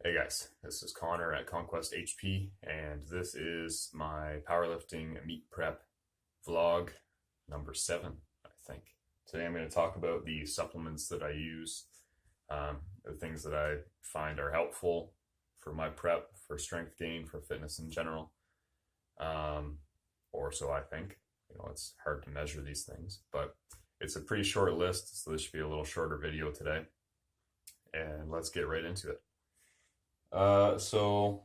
Hey guys, this is Connor at Conquest HP, and this is my powerlifting meet prep vlog number 7, I think. Today I'm going to talk about the supplements that I use, the things that I find are helpful for my prep, for strength gain, for fitness in general, or so I think. You know, it's hard to measure these things, but it's a pretty short list, so this should be a little shorter video today, and let's get right into it. So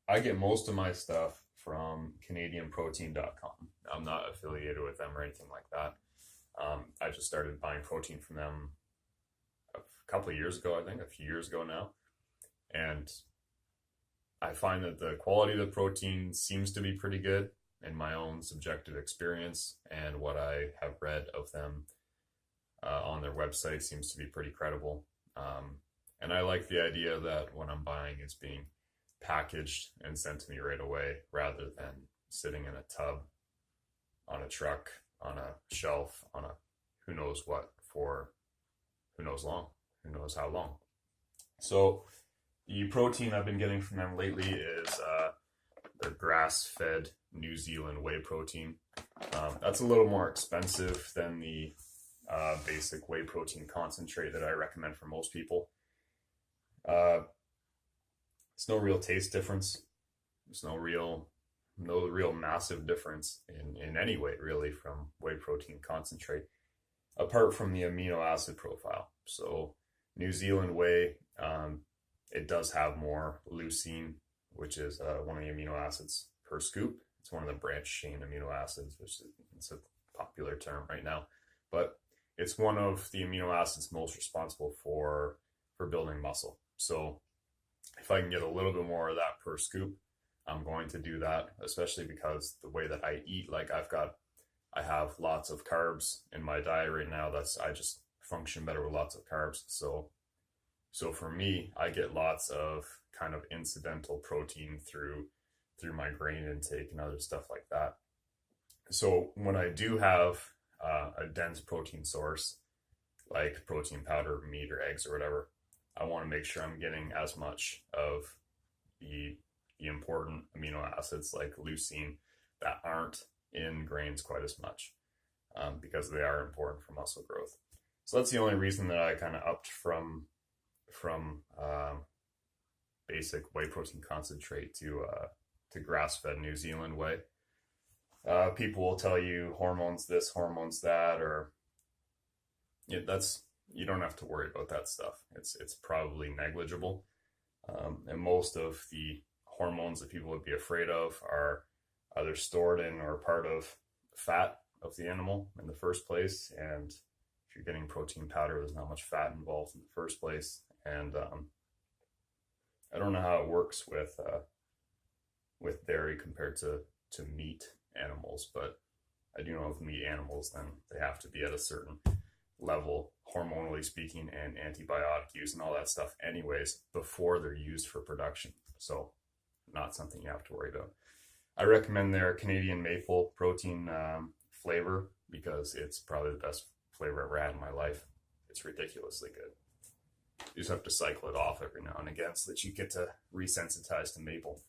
I get most of my stuff from CanadianProtein.com. I'm not affiliated with them or anything like that. I just started buying protein from them a couple of years ago, I think, a few years ago now. And I find that the quality of the protein seems to be pretty good in my own subjective experience, and what I have read of them on their website seems to be pretty credible. And I like the idea that what I'm buying is being packaged and sent to me right away, rather than sitting in a tub, on a truck, on a shelf, on a who knows what for who knows how long. So the protein I've been getting from them lately is their grass-fed New Zealand whey protein. That's a little more expensive than the basic whey protein concentrate that I recommend for most people. It's no real taste difference. There's no real massive difference in any way, really, from whey protein concentrate, apart from the amino acid profile. So New Zealand whey, it does have more leucine, which is one of the amino acids per scoop. It's one of the branched chain amino acids, which is a popular term right now, but it's one of the amino acids most responsible for building muscle. So if I can get a little bit more of that per scoop, I'm going to do that, especially because the way that I eat, like I have lots of carbs in my diet right now. I just function better with lots of carbs. So for me, I get lots of kind of incidental protein through my grain intake and other stuff like that. So when I do have a dense protein source, like protein powder, meat, or eggs, or whatever, I want to make sure I'm getting as much of the important amino acids like leucine that aren't in grains quite as much, because they are important for muscle growth. So that's the only reason that I kind of upped from basic whey protein concentrate to grass-fed New Zealand whey. People will tell you hormones this, hormones that, or you don't have to worry about that stuff. It's probably negligible. And most of the hormones that people would be afraid of are either stored in or part of fat of the animal in the first place. And if you're getting protein powder, there's not much fat involved in the first place. And I don't know how it works with dairy compared to meat animals, but I do know with meat animals, then they have to be at a certain level, hormonally speaking, and antibiotic use and all that stuff anyways, before they're used for production. So not something you have to worry about. I recommend their Canadian maple protein flavor, because it's probably the best flavor I've ever had in my life. It's ridiculously good. You just have to cycle it off every now and again so that you get to resensitize to maple.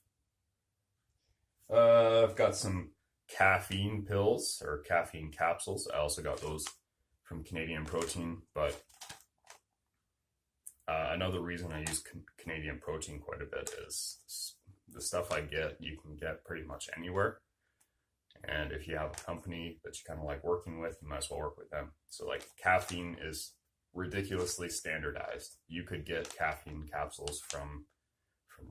I've got some caffeine pills, or caffeine capsules. I also got those from Canadian Protein, but another reason I use Canadian Protein quite a bit is the stuff I get, you can get pretty much anywhere. And if you have a company that you kind of like working with, you might as well work with them. So like caffeine is ridiculously standardized. You could get caffeine capsules from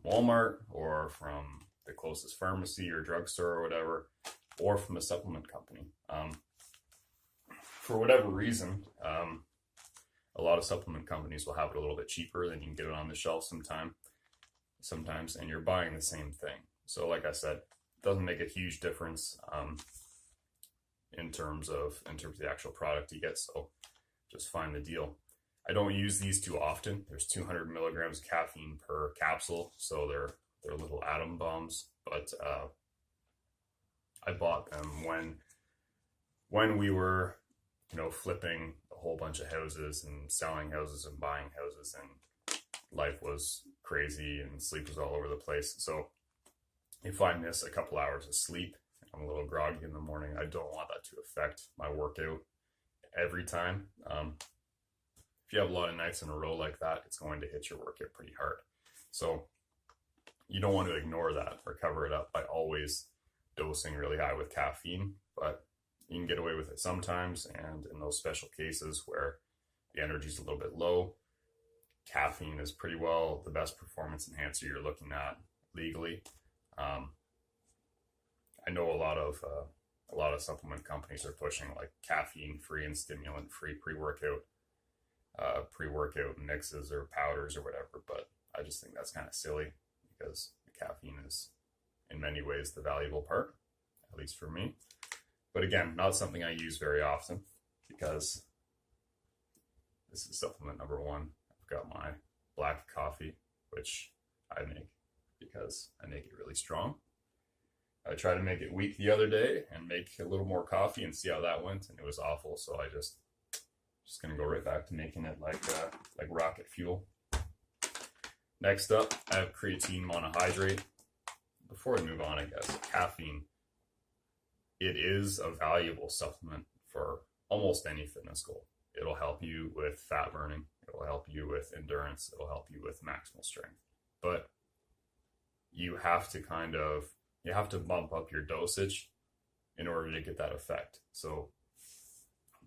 Walmart, or from the closest pharmacy or drugstore or whatever, or from a supplement company. For whatever reason, a lot of supplement companies will have it a little bit cheaper than you can get it on the shelf sometimes, and you're buying the same thing. So like I said, it doesn't make a huge difference in terms of the actual product you get, so just find the deal. I don't use these too often. There's 200 milligrams of caffeine per capsule, so they're little atom bombs, but I bought them when we were, flipping a whole bunch of houses and selling houses and buying houses, and life was crazy and sleep was all over the place. So if I miss a couple hours of sleep, I'm a little groggy in the morning, I don't want that to affect my workout every time. If you have a lot of nights in a row like that, it's going to hit your workout pretty hard. So you don't want to ignore that or cover it up by always dosing really high with caffeine, but you can get away with it sometimes. And in those special cases where the energy is a little bit low, caffeine is pretty well the best performance enhancer you're looking at legally. I know a lot of supplement companies are pushing like caffeine free and stimulant free pre-workout mixes or powders or whatever, but I just think that's kind of silly because the caffeine is in many ways the valuable part, at least for me. But again, not something I use very often because this is supplement number one. I've got my black coffee, which I make because I make it really strong. I tried to make it weak the other day and make a little more coffee and see how that went, and it was awful. So I just gonna go right back to making it like rocket fuel. Next up, I have creatine monohydrate. Before I move on, I guess caffeine. It is a valuable supplement for almost any fitness goal. It'll help you with fat burning. It'll help you with endurance. It'll help you with maximal strength. But you have to bump up your dosage in order to get that effect. So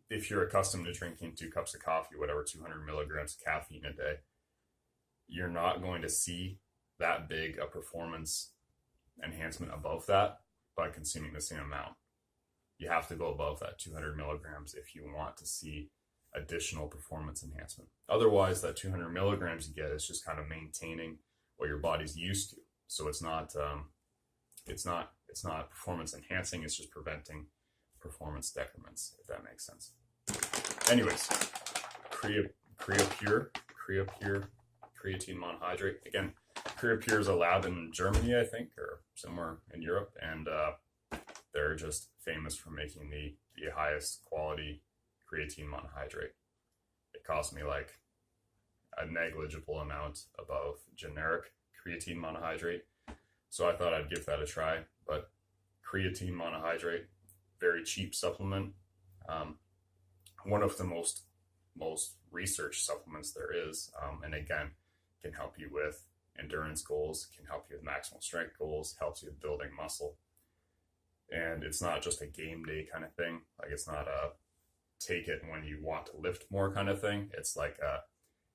if you're accustomed to drinking 2 cups of coffee, whatever, 200 milligrams of caffeine a day, you're not going to see that big a performance enhancement above that by consuming the same amount. You have to go above that 200 milligrams if you want to see additional performance enhancement. Otherwise, that 200 milligrams you get is just kind of maintaining what your body's used to. So it's not performance enhancing, it's just preventing performance decrements, if that makes sense. Anyways, Creapure, creatine monohydrate. Again, Creapure is a lab in Germany, I think, or somewhere in Europe, and they're just famous for making the highest quality creatine monohydrate. It cost me like a negligible amount above generic creatine monohydrate, so I thought I'd give that a try. But creatine monohydrate, very cheap supplement, one of the most researched supplements there is, and again, can help you with endurance goals, can help you with maximal strength goals, helps you with building muscle. And it's not just a game day kind of thing. Like, it's not a take it when you want to lift more kind of thing. It's like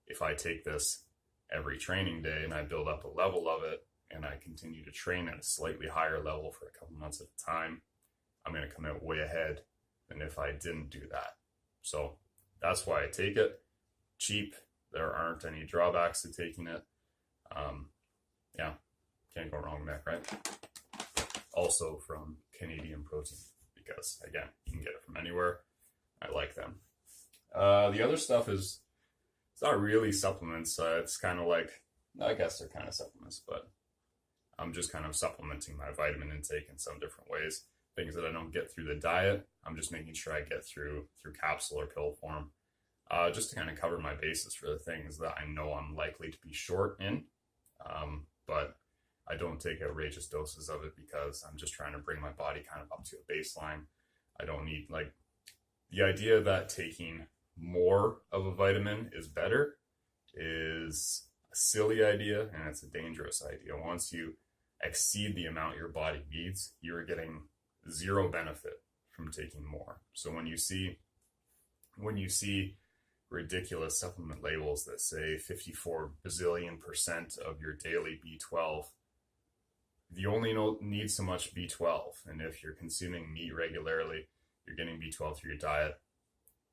if I take this every training day and I build up a level of it and I continue to train at a slightly higher level for a couple months at a time, I'm going to come out way ahead than if I didn't do that. So that's why I take it. Cheap. There aren't any drawbacks to taking it. Yeah, can't go wrong there, right? Also from Canadian Protein, because again, you can get it from anywhere. I like them. The other stuff it's not really supplements. It's kind of like, I guess they're kind of supplements, but I'm just kind of supplementing my vitamin intake in some different ways. Things that I don't get through the diet, I'm just making sure I get through capsule or pill form, just to kind of cover my bases for the things that I know I'm likely to be short in. But I don't take outrageous doses of it because I'm just trying to bring my body kind of up to a baseline. I don't need, like, the idea that taking more of a vitamin is better is a silly idea, and it's a dangerous idea. Once you exceed the amount your body needs, you're getting zero benefit from taking more. So when you see ridiculous supplement labels that say 54 bazillion% of your daily B12, you only need so much B12, and if you're consuming meat regularly, you're getting B12 through your diet.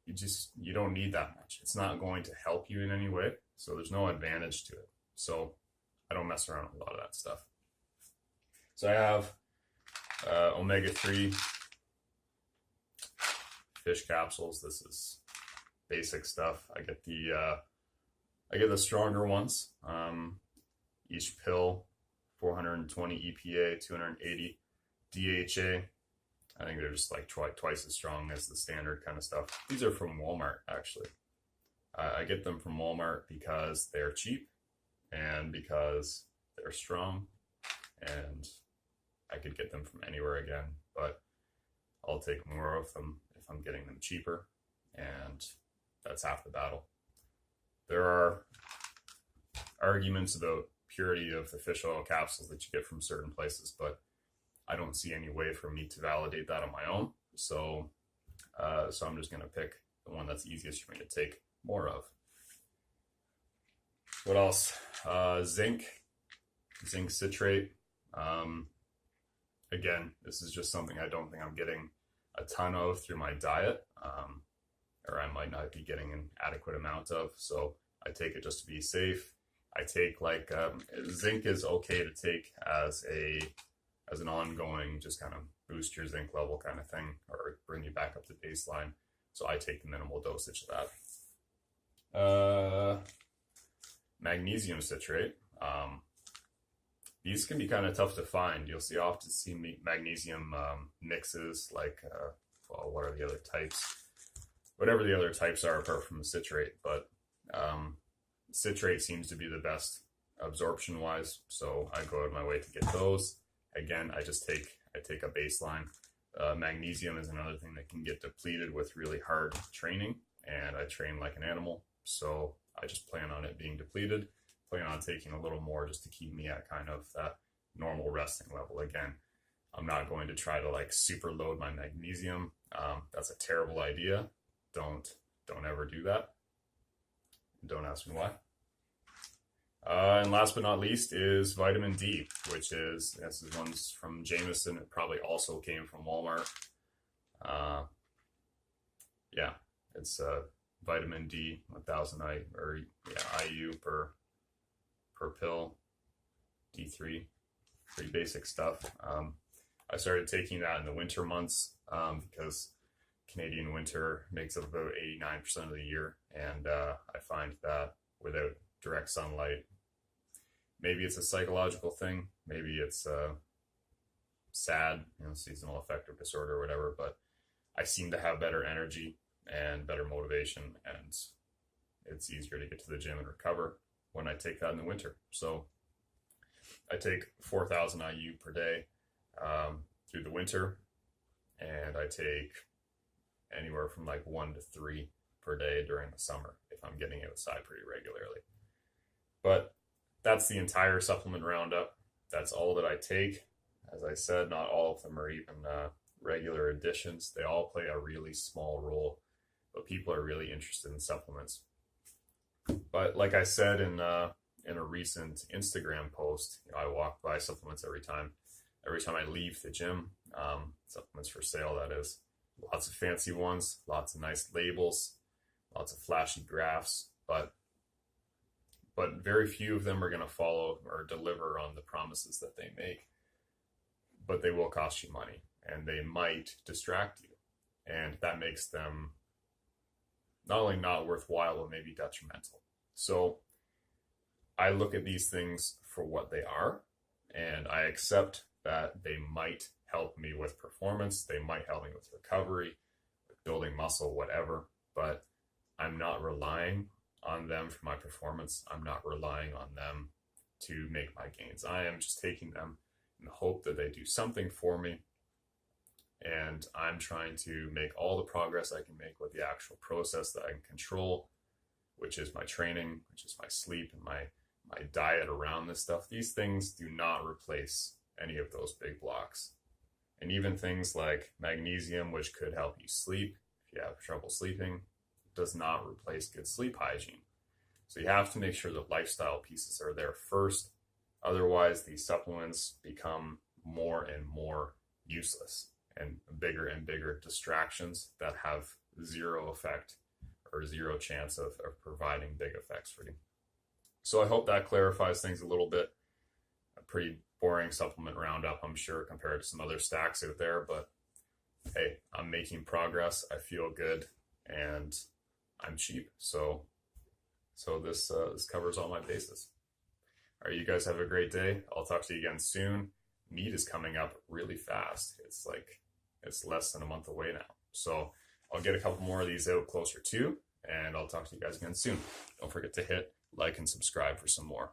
You don't need that much. It's not going to help you in any way, so there's no advantage to it. So I don't mess around with a lot of that stuff. So I have omega-3 fish capsules. This is basic stuff. I get the stronger ones. Each pill 420 EPA, 280 DHA. I think they're just like twice as strong as the standard kind of stuff. These are from Walmart, actually. I get them from Walmart because they're cheap and because they're strong and I could get them from anywhere again, but I'll take more of them if I'm getting them cheaper, and that's half the battle. There are arguments about purity of the fish oil capsules that you get from certain places, but I don't see any way for me to validate that on my own. So I'm just going to pick the one that's easiest for me to take more of. What else? Zinc citrate. Again, this is just something I don't think I'm getting a ton of through my diet, or I might not be getting an adequate amount of. So I take it just to be safe. I take zinc is okay to take as an ongoing, just kind of boost your zinc level kind of thing, or bring you back up to baseline. So I take the minimal dosage of that. Magnesium citrate. These can be kind of tough to find. You'll often see magnesium mixes, like, what are the other types? Whatever the other types are apart from the citrate, but citrate seems to be the best absorption-wise, so I go out of my way to get those. Again, I take a baseline. Magnesium is another thing that can get depleted with really hard training, and I train like an animal, so I just plan on it being depleted. Plan on taking a little more just to keep me at kind of that normal resting level. Again, I'm not going to try to like super load my magnesium. That's a terrible idea. Don't ever do that. Don't ask me why. And last but not least is vitamin D, which is, this is one's from Jameson. It probably also came from Walmart. Yeah, it's vitamin D, 1,000 IU per pill, D3, pretty basic stuff. I started taking that in the winter months because Canadian winter makes up about 89% of the year, and I find that without direct sunlight, maybe it's a psychological thing, maybe it's SAD, seasonal affective disorder or whatever, but I seem to have better energy and better motivation, and it's easier to get to the gym and recover when I take that in the winter. So I take 4,000 IU per day through the winter, and I take anywhere from like 1 to 3 per day during the summer if I'm getting outside pretty regularly. But that's the entire supplement roundup. That's all that I take. As I said, not all of them are even regular additions. They all play a really small role, but people are really interested in supplements. But like I said in a recent Instagram post, I walk by supplements every time I leave the gym. Supplements for sale, that is. Lots of fancy ones, lots of nice labels, lots of flashy graphs, but very few of them are going to follow or deliver on the promises that they make. But they will cost you money, and they might distract you, and that makes them not only not worthwhile, but maybe detrimental. So I look at these things for what they are, and I accept that they might help me with performance, they might help me with recovery, with building muscle, whatever, but I'm not relying on them for my performance. I'm not relying on them to make my gains. I am just taking them in the hope that they do something for me, and I'm trying to make all the progress I can make with the actual process that I can control, which is my training, which is my sleep, and my diet around this stuff. These things do not replace any of those big blocks. And even things like magnesium, which could help you sleep if you have trouble sleeping, does not replace good sleep hygiene. So you have to make sure the lifestyle pieces are there first. Otherwise, these supplements become more and more useless and bigger distractions that have zero effect or zero chance of providing big effects for you. So I hope that clarifies things a little bit. A pretty boring supplement roundup, I'm sure, compared to some other stacks out there, but hey, I'm making progress. I feel good, and I'm cheap. So this covers all my bases. All right, you guys have a great day. I'll talk to you again soon. Meet is coming up really fast. It's less than a month away now. So I'll get a couple more of these out closer too, and I'll talk to you guys again soon. Don't forget to hit like and subscribe for some more.